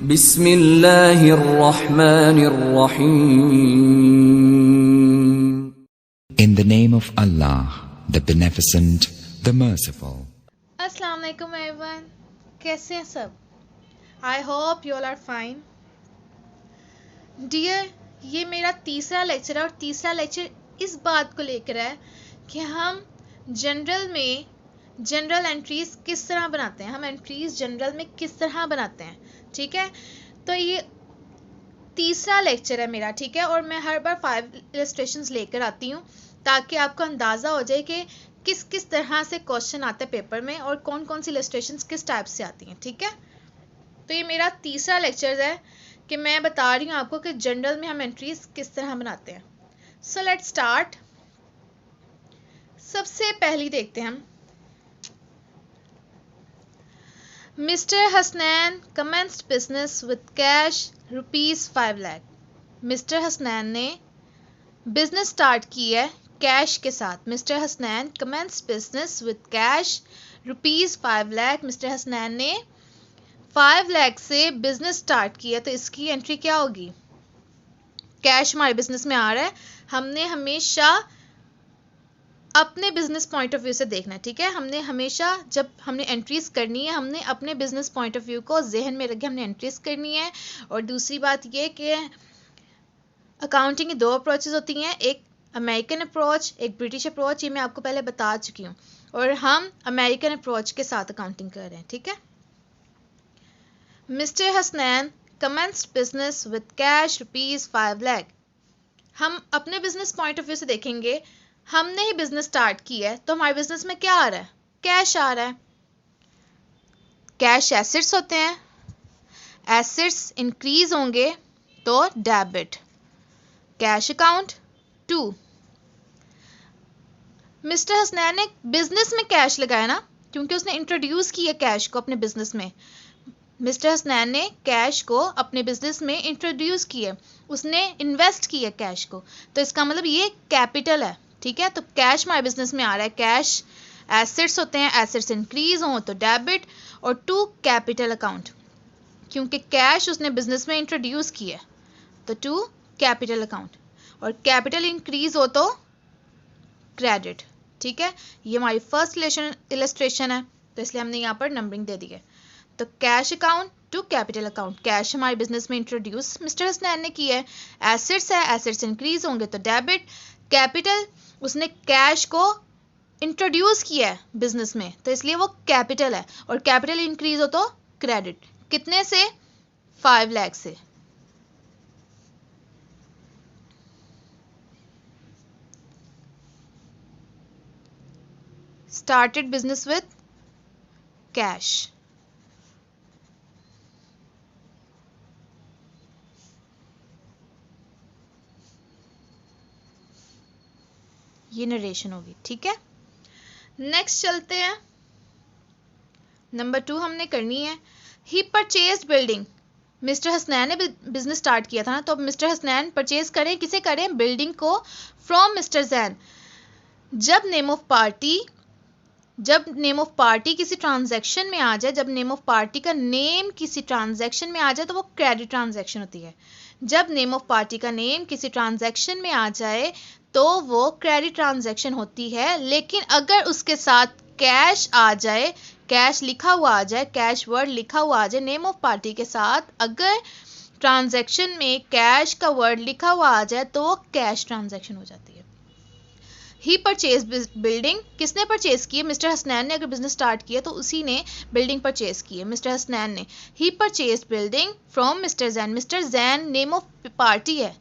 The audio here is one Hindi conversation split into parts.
बिस्मिल्लाहिर्रहमानिर्रहीम। In the name of Allah, the Beneficent, the Merciful. अस्सलाम वालेकुम एवरीवन, कैसे हैं सब? I hope you all are fine. Dear, ये मेरा तीसरा लेक्चर है और तीसरा लेक्चर इस बात को लेकर है कि हम जनरल में जनरल एंट्रीज किस तरह बनाते हैं, हम एंट्रीज जनरल में किस तरह बनाते हैं। ठीक है, तो ये तीसरा लेक्चर है मेरा। ठीक है, और मैं हर बार 5 इलस्ट्रेशंस लेकर आती हूँ ताकि आपको अंदाज़ा हो जाए कि किस किस तरह से क्वेश्चन आते हैं पेपर में और कौन कौन सी इलस्ट्रेशंस किस टाइप से आती हैं। ठीक है, तो ये मेरा तीसरा लेक्चर है कि मैं बता रही हूँ आपको कि जनरल में हम एंट्रीज किस तरह बनाते हैं। So let's start. सबसे पहली देखते हैं हम। Mister Hasnain commenced business with cash ₹5 lakh. Mister Hasnain ने बिजनेस स्टार्ट की है कैश के साथ। Mister Hasnain commenced business with cash ₹5 lakh. Mister Hasnain ने 5 लाख से बिजनेस स्टार्ट किया, तो इसकी एंट्री क्या होगी? कैश हमारे बिजनेस में आ रहा है, हमने हमेशा अपने बिजनेस पॉइंट ऑफ व्यू से देखना है। ठीक है, हमने हमेशा जब हमने एंट्रीज करनी है, हमने अपने बिजनेस पॉइंट ऑफ व्यू को जहन में रख के हमने एंट्रीज करनी है। और दूसरी बात ये कि अकाउंटिंग की 2 अप्रोचेज होती हैं, एक अमेरिकन अप्रोच, एक ब्रिटिश अप्रोच। ये मैं आपको पहले बता चुकी हूँ और हम अमेरिकन अप्रोच के साथ अकाउंटिंग कर रहे हैं। ठीक है, mister Hasnain commenced business with cash ₹5 lakh. हम अपने बिजनेस पॉइंट ऑफ व्यू से देखेंगे, हमने ही बिजनेस स्टार्ट किया है तो हमारे बिजनेस में क्या आ रहा है? कैश आ रहा है। कैश एसेट्स होते हैं, एसेट्स इंक्रीज होंगे तो debit. Cash account 2। Mister Hasnain ने बिजनेस में कैश लगाया ना, क्योंकि उसने इंट्रोड्यूस किया कैश को अपने बिजनेस में। मिस्टर हसनैन ने कैश को अपने बिजनेस में इंट्रोड्यूस किया, उसने इन्वेस्ट किया कैश को, तो इसका मतलब ये कैपिटल है। ठीक है, तो कैश हमारे बिजनेस में आ रहा है। कैश एसेट्स होते हैं, एसेट्स इंक्रीज हो तो डेबिट। और 2 कैपिटल अकाउंट, क्योंकि कैश उसने बिजनेस में इंट्रोड्यूस किया तो 2 कैपिटल अकाउंट। और कैपिटल इंक्रीज हो तो क्रेडिट। ठीक है, ये हमारी फर्स्ट इलस्ट्रेशन है, तो इसलिए हमने यहाँ पर नंबरिंग दे दी है। तो cash account to capital account. Cash हमारे बिजनेस में इंट्रोड्यूस मिस्टर हसनैन ने किया है, एसेट्स है, एसेट्स इंक्रीज होंगे तो डेबिट। कैपिटल, उसने कैश को इंट्रोड्यूस किया है बिजनेस में, तो इसलिए वो कैपिटल है। और कैपिटल इंक्रीज हो तो क्रेडिट। कितने से? 5 लाख से। Started business with cash. ये नरेशन होगी। ठीक है, नेक्स्ट चलते हैं। नंबर 2 हमने करनी है। ही परचेज्ड बिल्डिंग। मिस्टर हसनैन ने बिजनेस स्टार्ट किया था ना, तो अब मिस्टर हसनैन परचेज करें, किसे करें? बिल्डिंग को फ्रॉम मिस्टर जैन। जब नेम ऑफ पार्टी किसी ट्रांजैक्शन में आ जाए, जब नेम ऑफ पार्टी का नेम किसी ट्रांजैक्शन में आ जाए तो वो क्रेडिट ट्रांजैक्शन होती है। जब नेम ऑफ पार्टी का नेम किसी ट्रांजैक्शन में आ जाए तो वो क्रेडिट ट्रांजैक्शन होती है। लेकिन अगर उसके साथ कैश आ जाए, कैश लिखा हुआ आ जाए, कैश वर्ड लिखा हुआ आ जाए नेम ऑफ पार्टी के साथ, अगर ट्रांजैक्शन में कैश का वर्ड लिखा हुआ आ जाए तो वो कैश ट्रांजैक्शन हो जाती है। ही परचेज बिल्डिंग, किसने परचेज की है? मिस्टर हसनैन ने अगर बिजनेस स्टार्ट किया तो उसी ने बिल्डिंग परचेज की है, मिस्टर हसनैन ने। He purchase building from mister Jain. Mister Jain name of party है,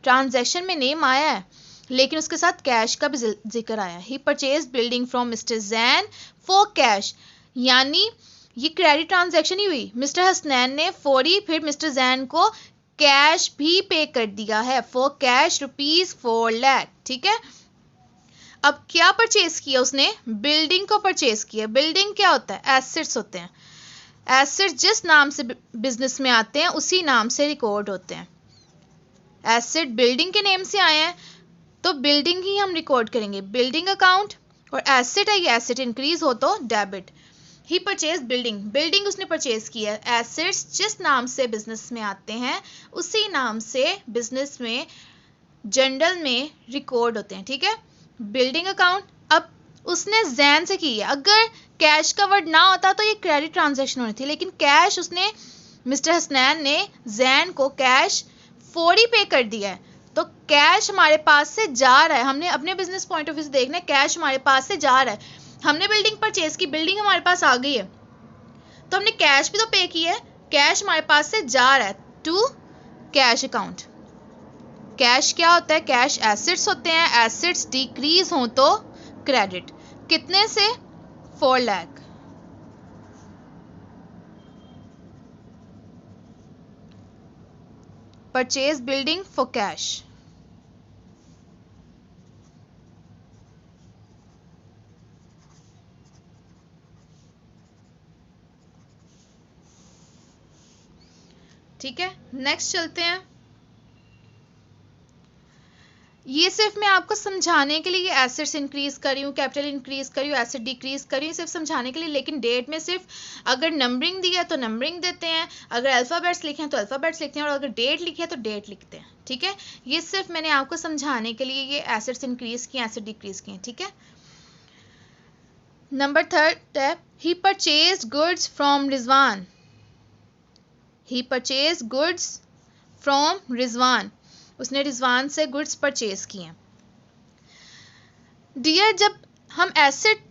ट्रांजैक्शन में नेम आया है लेकिन उसके साथ कैश का भी जिक्र आया। He purchase building from mister Jain for cash, यानी ये क्रेडिट ट्रांजैक्शन ही हुई। मिस्टर हसनैन ने फौरी फिर मिस्टर जैन को कैश भी पे कर दिया है, फॉर कैश ₹4 लाख। ठीक है, अब क्या परचेज किया उसने? बिल्डिंग को परचेज किया। बिल्डिंग क्या होता है? एसेट्स होते हैं। एसेट्स जिस नाम से बिजनेस में आते हैं उसी नाम से रिकॉर्ड होते हैं। एसेट बिल्डिंग के नेम से आए हैं तो बिल्डिंग ही हम रिकॉर्ड करेंगे, बिल्डिंग अकाउंट। और एसेट है, ये एसेट इंक्रीज हो तो डेबिट। ही परचेज बिल्डिंग, बिल्डिंग उसने परचेज किया। एसेट्स जिस नाम से बिजनेस में आते हैं उसी नाम से बिजनेस में जनरल में रिकॉर्ड होते हैं, ठीक है। बिल्डिंग अकाउंट, अब उसने जैन से की है, अगर कैश का वर्ड ना होता तो ये क्रेडिट ट्रांजैक्शन होनी थी, लेकिन कैश उसने, मिस्टर हसनैन ने जैन को कैश फौरी पे कर दिया है, तो कैश हमारे पास से जा रहा है। हमने अपने बिजनेस पॉइंट ऑफ व्यू से देखना है, कैश हमारे पास से जा रहा है। हमने बिल्डिंग परचेज की, बिल्डिंग हमारे पास आ गई है, तो हमने कैश भी तो पे किया है, कैश हमारे पास से जा रहा है टू कैश अकाउंट। कैश क्या होता है? कैश एसेट्स होते हैं, एसेट्स डिक्रीज हो तो क्रेडिट। कितने से? 4 lakh. Purchase building for cash. ठीक है, नेक्स्ट चलते हैं। ये सिर्फ मैं आपको समझाने के लिए एसेट्स इंक्रीज कर रही हूँ, कैपिटल इंक्रीज कर रही हूँ, एसेट डिक्रीज कर रही हूँ, सिर्फ समझाने के लिए। लेकिन डेट में सिर्फ अगर नंबरिंग दी है तो नंबरिंग देते हैं, अगर अल्फ़ाबेट्स लिखे हैं तो अल्फ़ाबेट्स लिखते हैं, और अगर डेट लिखी है तो डेट लिखते हैं, ठीक है। ये सिर्फ मैंने आपको समझाने के लिए ये एसेट्स इंक्रीज किए, एसेट डिक्रीज किए, ठीक है। नंबर 3 है, he purchase goods from Rizwan. He purchase goods from Rizwan, उसने रिजवान से गुड्स परचेज किए हैं। डियर, जब हम एसेट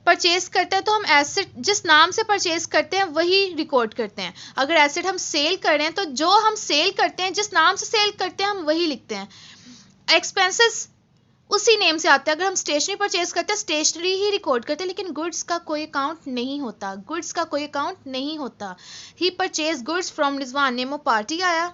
परचेज करते हैं तो हम एसेट जिस नाम से परचेज करते हैं वही रिकॉर्ड करते हैं। अगर एसेट हम सेल कर रहे हैं तो जो हम सेल करते हैं, जिस नाम से सेल करते हैं, हम वही लिखते हैं। एक्सपेंसेस उसी नेम से आते हैं। अगर हम स्टेशनरी परचेज करते हैं, स्टेशनरी ही रिकॉर्ड करते हैं, लेकिन गुड्स का कोई अकाउंट नहीं होता, गुड्स का कोई अकाउंट नहीं होता। He purchase goods from Rizwan, name of party आया।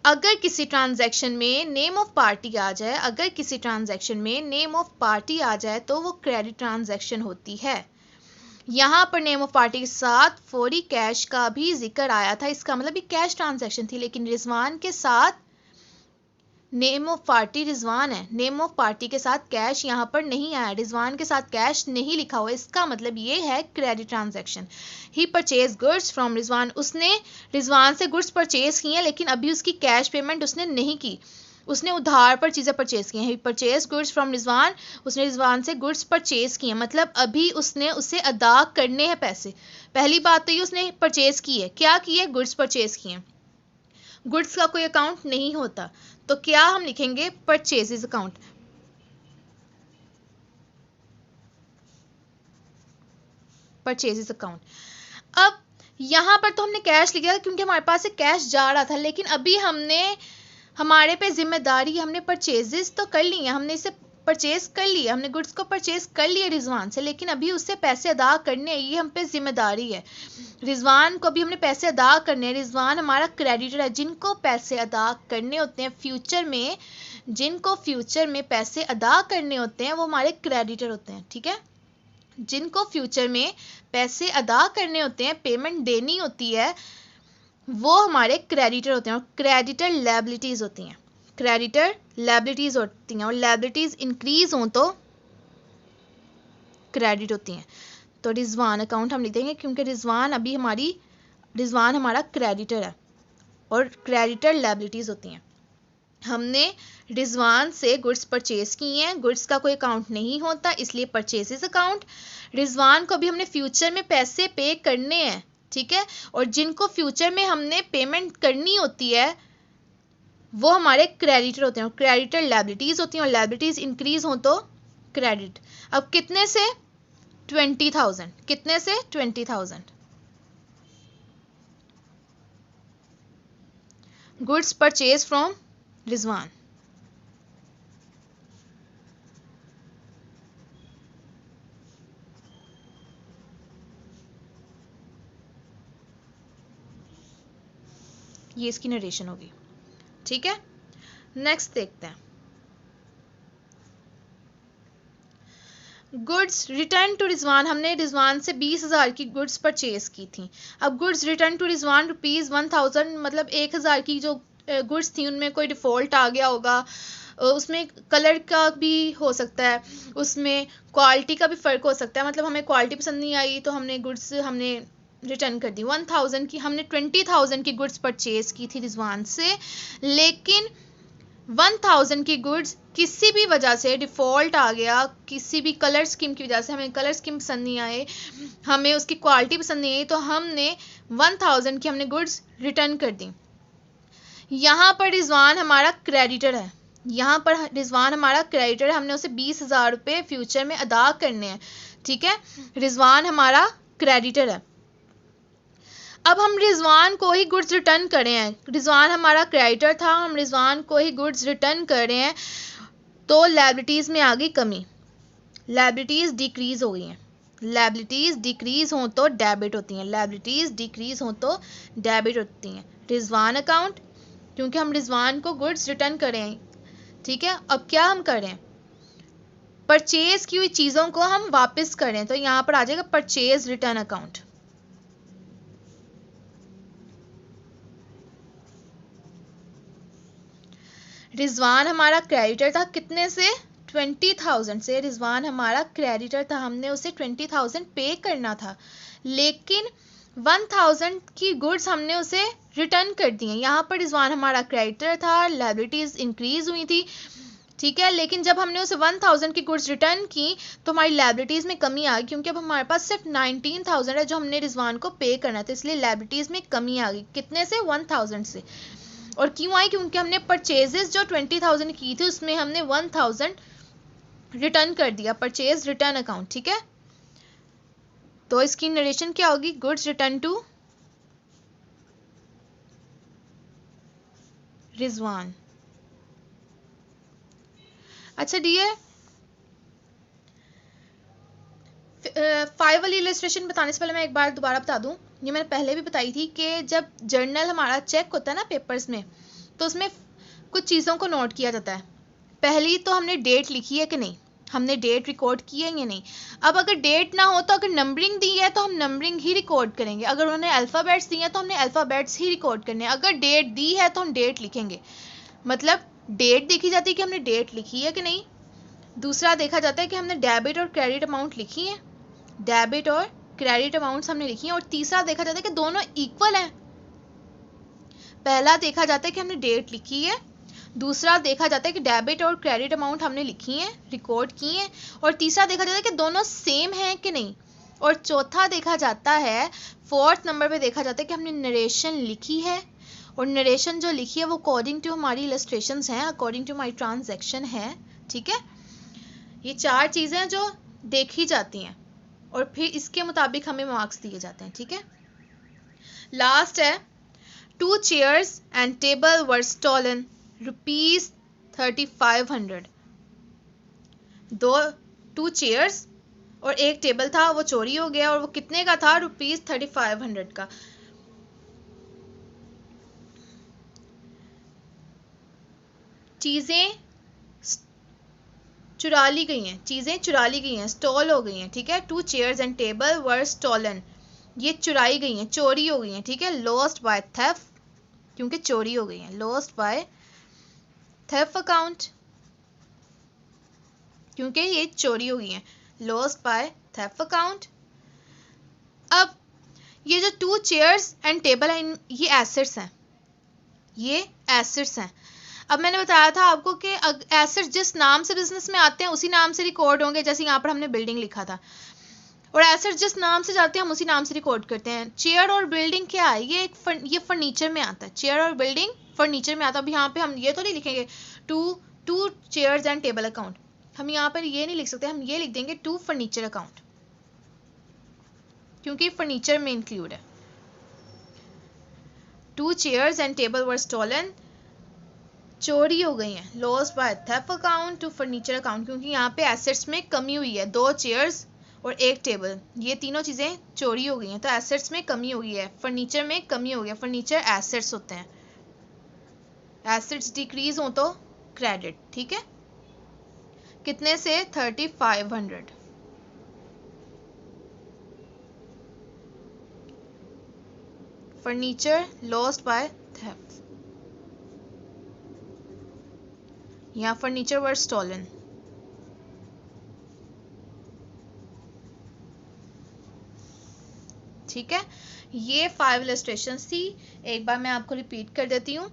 अगर किसी ट्रांजैक्शन में नेम ऑफ पार्टी आ जाए, अगर किसी ट्रांजैक्शन में नेम ऑफ पार्टी आ जाए तो वो क्रेडिट ट्रांजैक्शन होती है। यहाँ पर नेम ऑफ पार्टी के साथ फौरी कैश का भी जिक्र आया था, इसका मतलब भी कैश ट्रांजैक्शन थी, लेकिन रिजवान के साथ नेम ऑफ पार्टी रिजवान है, नेम ऑफ पार्टी के साथ कैश यहाँ पर नहीं आया, रिजवान के साथ कैश नहीं लिखा हुआ, इसका मतलब ये है credit transaction. He purchase goods from Rizwan, उसने रिजवान से गुड्स परचेज किए हैं, लेकिन अभी उसकी कैश पेमेंट उसने नहीं की, उसने उधार पर चीज़ें परचेज की हैं। ही परचेज गुड्स फ्रॉम रिजवान, उसने रिजवान से गुड्स परचेज किए हैं, मतलब अभी उसने उसे अदा करने हैं पैसे। पहली बात तो ये उसने परचेज की है, क्या की है? गुड्स परचेज किए हैं। गुड्स का कोई अकाउंट नहीं होता, तो क्या हम लिखेंगे? Purchases account. Purchases account. अब यहां पर तो हमने कैश लिखा क्योंकि हमारे पास से कैश जा रहा था, लेकिन अभी हमने, हमारे पे जिम्मेदारी, हमने परचेजेस तो कर ली है, हमने इसे परचेज कर लिया, हमने गुड्स को परचेज कर लिया रिजवान से, लेकिन अभी उससे पैसे अदा करने, ये हम पे जिम्मेदारी है। रिजवान को अभी हमने पैसे अदा करने हैं, रिजवान हमारा क्रेडिटर है, जिनको पैसे अदा करने होते हैं फ्यूचर में, जिनको फ्यूचर में पैसे अदा करने होते हैं वो हमारे क्रेडिटर होते हैं, ठीक है। जिनको फ्यूचर में पैसे अदा करने होते हैं, पेमेंट देनी होती है, वो हमारे क्रेडिटर होते हैं, और क्रेडिटर लायबिलिटीज होती हैं, क्रेडिटर लायबिलिटीज होती हैं, और लायबिलिटीज इंक्रीज हों तो क्रेडिट होती हैं। तो रिजवान अकाउंट हम लिख देंगे क्योंकि रिजवान हमारा क्रेडिटर है, और क्रेडिटर लायबिलिटीज होती हैं। हमने रिजवान से गुड्स परचेज की हैं, गुड्स का कोई अकाउंट नहीं होता, इसलिए परचेजेस अकाउंट। रिजवान को भी हमने फ्यूचर में पैसे पे करने हैं, ठीक है, और जिनको फ्यूचर में हमने पेमेंट करनी होती है वो हमारे क्रेडिटर होते हैं, और क्रेडिटर लायबिलिटीज होती हैं, और लायबिलिटीज इंक्रीज हो तो क्रेडिट। अब कितने से? 20,000। कितने से? 20,000। Goods purchase from Rizwan. ये इसकी नरेशन होगी, ठीक है। नेक्स्ट देखते हैं, गुड्स रिटर्न टू रिजवान। हमने रिजवान से 20,000 की गुड्स परचेज की थी। अब गुड्स रिटर्न टू रिजवान ₹1,000, मतलब 1,000 की जो गुड्स थी उनमें कोई डिफ़ॉल्ट आ गया होगा, उसमें कलर का भी हो सकता है, उसमें क्वालिटी का भी फ़र्क हो सकता है। मतलब हमें क्वालिटी पसंद नहीं आई तो हमने गुड्स हमने रिटर्न कर दी। 1000 की हमने 20,000 की गुड्स परचेज़ की थी रिजवान से, लेकिन 1000 की गुड्स किसी भी वजह से डिफ़ॉल्ट आ गया, किसी भी कलर स्कीम की वजह से हमें कलर स्कीम पसंद नहीं आए, हमें उसकी क्वालिटी पसंद नहीं आई, तो हमने 1000 की हमने गुड्स रिटर्न कर दी। यहाँ पर रिजवान हमारा क्रेडिटर है, यहाँ पर रिजवान हमारा क्रेडिटर है, हमने उसे 20,000 रुपये फ्यूचर में अदा करने हैं, ठीक है। रिजवान हमारा क्रेडिटर है। अब हम रिजवान को ही गुड्स रिटर्न कर रहे हैं, रिजवान हमारा क्रेडिटर था, हम रिजवान को ही गुड्स रिटर्न कर रहे हैं, तो लायबिलिटीज़ में आ गई कमी, लायबिलिटीज़ डिक्रीज़ हो गई हैं। लायबिलिटीज़ डिक्रीज़ हों तो डेबिट होती हैं, लायबिलिटीज़ डिक्रीज़ हों तो डेबिट होती हैं। रिजवान अकाउंट, क्योंकि हम रिजवान को गुड्स रिटर्न कर रहे हैं, ठीक है। अब क्या हम कर रहे हैं, परचेज की हुई चीज़ों को हम वापस कर रहे हैं, तो यहाँ पर आ जाएगा परचेज रिटर्न अकाउंट। रिजवान हमारा क्रेडिटर था, कितने से, 20,000 से रिजवान हमारा क्रेडिटर था, हमने उसे 20,000 पे करना था, लेकिन 1000 की गुड्स हमने उसे रिटर्न कर दी हैं। यहाँ पर रिजवान हमारा क्रेडिटर था, लायबिलिटीज़ इंक्रीज हुई थी, ठीक है, लेकिन जब हमने उसे 1000 की गुड्स रिटर्न की तो हमारी लायबिलिटीज़ में कमी आ गई, क्योंकि अब हमारे पास सिर्फ 19,000 है जो हमने रिजवान को पे करना था, इसलिए लायबिलिटीज़ में कमी आ गई, कितने से, 1000 से। और क्यों आई, क्योंकि हमने परचेजेस जो 20,000 की थी उसमें हमने 1000 रिटर्न कर दिया, परचेज रिटर्न अकाउंट, ठीक है। तो इसकी नरेशन क्या होगी, गुड्स रिटर्न टू रिजवान। अच्छा डियर, 5 वाली इलस्ट्रेशन बताने से पहले मैं एक बार दोबारा बता दूं, ये मैंने पहले भी बताई थी कि जब जर्नल हमारा चेक होता है ना पेपर्स में, तो उसमें कुछ चीज़ों को नोट किया जाता है। पहली तो हमने डेट लिखी है कि नहीं, हमने डेट रिकॉर्ड की है या नहीं। अब अगर डेट ना हो तो अगर नंबरिंग दी है तो हम नंबरिंग ही रिकॉर्ड करेंगे, अगर उन्होंने अल्फ़ाबेट्स दिए हैं तो हमने अल्फ़ाबेट्स ही रिकॉर्ड करने हैं, अगर डेट दी है तो हम डेट लिखेंगे। मतलब डेट देखी जाती है कि हमने डेट लिखी है कि नहीं। दूसरा देखा जाता है कि हमने डेबिट और क्रेडिट अमाउंट लिखी है, डेबिट और क्रेडिट अमाउंट्स हमने लिखी हैं। और तीसरा देखा जाता है कि दोनों इक्वल हैं। पहला देखा जाता है कि हमने डेट लिखी है, दूसरा देखा जाता है कि डेबिट और क्रेडिट अमाउंट हमने लिखी हैं, रिकॉर्ड की हैं, और तीसरा देखा जाता है कि दोनों सेम हैं कि नहीं। और चौथा देखा जाता है, फोर्थ नंबर पे देखा जाता है कि हमने नरेशन लिखी है, और नरेशन जो लिखी है वो अकॉर्डिंग टू हमारी इलस्ट्रेशंस हैं, अकॉर्डिंग टू हमारी ट्रांजैक्शन है, ठीक है। ये 4 चीज़ें जो देखी जाती हैं और फिर इसके मुताबिक हमें मार्क्स दिए जाते हैं, ठीक है। लास्ट है, 2 chairs and table were stolen, ₹3500। 2 chairs और एक टेबल था वो चोरी हो गया, और वो कितने का था, ₹3500 का। चीज़ें चुरा ली गई हैं, चीज़ें चुरा ली गई हैं, स्टॉल हो गई हैं, ठीक है। 2 chairs and table were stolen, ये चुराई गई हैं, चोरी हो गई हैं, ठीक है। लॉस्ट बाय थेफ्ट, क्योंकि चोरी हो गई हैं, लॉस्ट बाय थेफ्ट अकाउंट, क्योंकि ये चोरी हो गई हैं, लॉस्ट बाय थेफ्ट अकाउंट। अब ये जो 2 chairs एंड टेबल है, ये एसेट्स हैं, ये एसेट्स हैं। अब मैंने बताया था आपको कि एसेट्स जिस नाम से बिजनेस में आते हैं उसी नाम से रिकॉर्ड होंगे, जैसे यहाँ पर हमने बिल्डिंग लिखा था, और एसेट्स जिस नाम से जाते हैं हम उसी नाम से रिकॉर्ड करते हैं। चेयर और बिल्डिंग क्या है, ये फर्नीचर में आता है, चेयर और बिल्डिंग फर्नीचर में आता है। अब यहाँ पे हम ये तो नहीं लिखेंगे two chairs and table account, हम यहाँ पर ये नहीं लिख सकते, हम ये लिख देंगे 2 फर्नीचर अकाउंट, क्योंकि फर्नीचर में इंक्लूड है। 2 chairs and table were stolen, चोरी हो गई हैं, lost by theft account to furniture account, क्योंकि यहाँ पे एसेट्स में कमी हुई है, 2 chairs और एक टेबल, ये तीनों चीज़ें चोरी हो गई हैं, तो एसेट्स में कमी हो गई है, फर्नीचर में कमी हो गई है, फर्नीचर एसेट्स होते हैं, एसेट्स डिक्रीज हो तो क्रेडिट, ठीक है। कितने से, 3500। फर्नीचर लॉस्ट बाय थेफ्ट, यहाँ फर्नीचर वर स्टॉलन। ठीक है, ये 5 इलस्ट्रेशंस थी। एक बार मैं आपको रिपीट कर देती हूँ।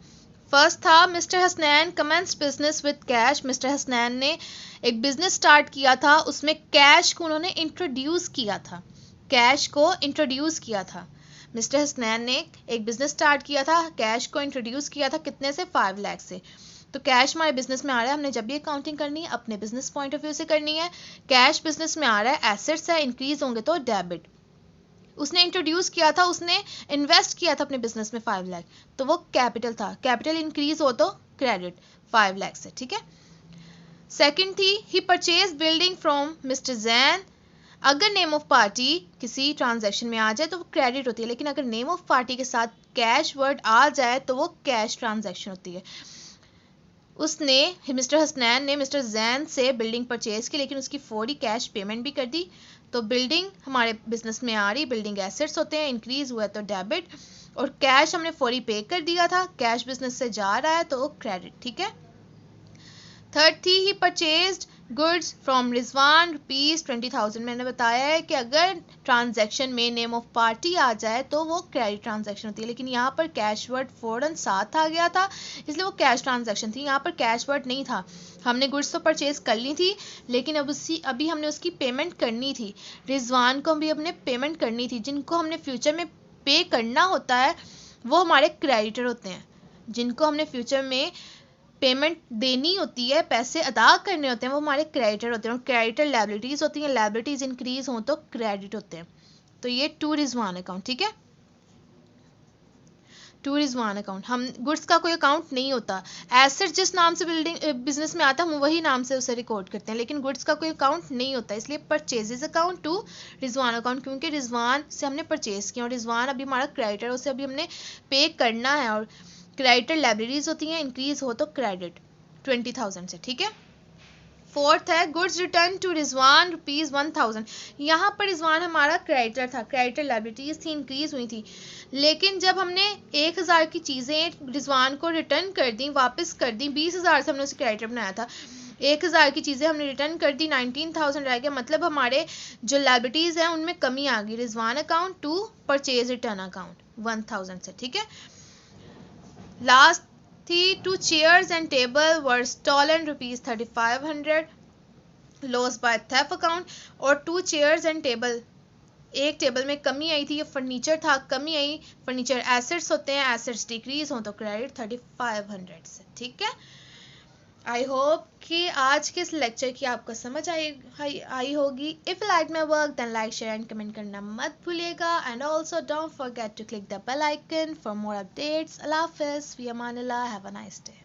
फर्स्ट था mister Hasnain commence business with cash. Mister Hasnain ने एक बिजनेस स्टार्ट किया था, उसमें कैश को उन्होंने इंट्रोड्यूस किया था, कैश को इंट्रोड्यूस किया था। मिस्टर हसनैन ने एक बिजनेस स्टार्ट किया था, कैश को इंट्रोड्यूस किया था, कितने से? 5 लाख से। तो कैश हमारे बिजनेस में आ रहा है, हमने जब भी अकाउंटिंग करनी है अपने बिजनेस पॉइंट ऑफ व्यू से करनी है। कैश बिजनेस में आ रहा है, एसेट्स है, इंक्रीज होंगे तो डेबिट। उसने इंट्रोड्यूस किया था, उसने इन्वेस्ट किया था अपने बिजनेस में 5 लाख, तो वो कैपिटल था। कैपिटल इंक्रीज हो तो क्रेडिट 5 लाख से। ठीक है, सेकंड थी he purchase building from mister Jain. अगर नेम ऑफ पार्टी किसी ट्रांजैक्शन में आ जाए तो वो क्रेडिट होती है, लेकिन अगर नेम ऑफ पार्टी के साथ कैश वर्ड आ जाए तो वो कैश ट्रांजैक्शन होती है। उसने मिस्टर हसनैन ने मिस्टर जैन से बिल्डिंग परचेज की, लेकिन उसकी फौरी कैश पेमेंट भी कर दी, तो बिल्डिंग हमारे बिजनेस में आ रही, बिल्डिंग एसेट्स होते हैं, इंक्रीज हुआ तो डेबिट, और कैश हमने फौरी पे कर दिया था, कैश बिजनेस से जा रहा है तो क्रेडिट। ठीक है, थर्ड थी ही परचेज्ड गुड्स फ्रॉम रिजवान ₹20,000। मैंने बताया है कि अगर ट्रांजैक्शन में नेम ऑफ पार्टी आ जाए तो वो क्रेडिट ट्रांजैक्शन होती है, लेकिन यहाँ पर कैश वर्ड फौरन साथ आ गया था, इसलिए वो कैश ट्रांजैक्शन थी। यहाँ पर कैश वर्ड नहीं था, हमने गुड्स तो परचेज कर ली थी, लेकिन अभी हमने उसकी पेमेंट करनी थी। रिजवान को भी अपने पेमेंट करनी थी। जिनको हमने फ्यूचर में पे करना होता है वो हमारे क्रेडिटर होते हैं, जिनको हमने फ्यूचर में पेमेंट देनी होती है, पैसे अदा करने होते हैं, वो हमारे क्रेडिटर होते हैं। और क्रेडिटर लायबिलिटीज होती हैं, लायबिलिटीज इंक्रीज हों तो क्रेडिट होते हैं। तो ये टू रिजवान अकाउंट। ठीक है, टू रिजवान अकाउंट। हम गुड्स का कोई अकाउंट नहीं होता, एसेट जिस नाम से बिल्डिंग बिजनेस में आता है हम वही नाम से उसे रिकॉर्ड करते हैं, लेकिन गुड्स का कोई अकाउंट नहीं होता। इसलिए purchases account to Rizwan account, क्योंकि रिजवान से हमने परचेज किया और रिजवान अभी हमारा क्रेडिटर, उसे अभी हमने पे करना है, और क्रेडिटर लाइब्रेरीज होती हैं, इंक्रीज हो तो क्रेडिट 20,000 से। ठीक है, फोर्थ है गुड्स रिटर्न टू रिजवान ₹1,000। यहाँ पर रिजवान हमारा क्रेडिटर था, क्रेडिटर लाइब्रेरीज थी, इंक्रीज हुई थी, लेकिन जब हमने 1,000 की चीज़ें रिजवान को रिटर्न कर दी, वापस कर दी, 20,000 से हमने उसे क्रेडिटर बनाया था, 1,000 की चीज़ें हमने रिटर्न कर दी, 19,000 रह गया, मतलब हमारे जो लाइब्रेरीज हैं उनमें कमी आ गई। Rizwan account to purchase return account 1,000 से। ठीक है, लास्ट थी two chairs and table were stolen ₹3,500 loss by theft account. और 2 चेयर्स एंड टेबल, एक टेबल में कमी आई थी, ये फर्नीचर था, कमी आई, फर्नीचर एसेट्स होते हैं, एसेट्स डिक्रीज हो तो क्रेडिट 3,500 से। ठीक है, आई होप कि आज के इस लेक्चर की आपको समझ आई होगी। If you like my work then like share and comment करना मत भूलिएगा, and also don't forget to click the bell icon for more updates. Allah हाफिज़, फ़ी अमान Allah, have a nice day.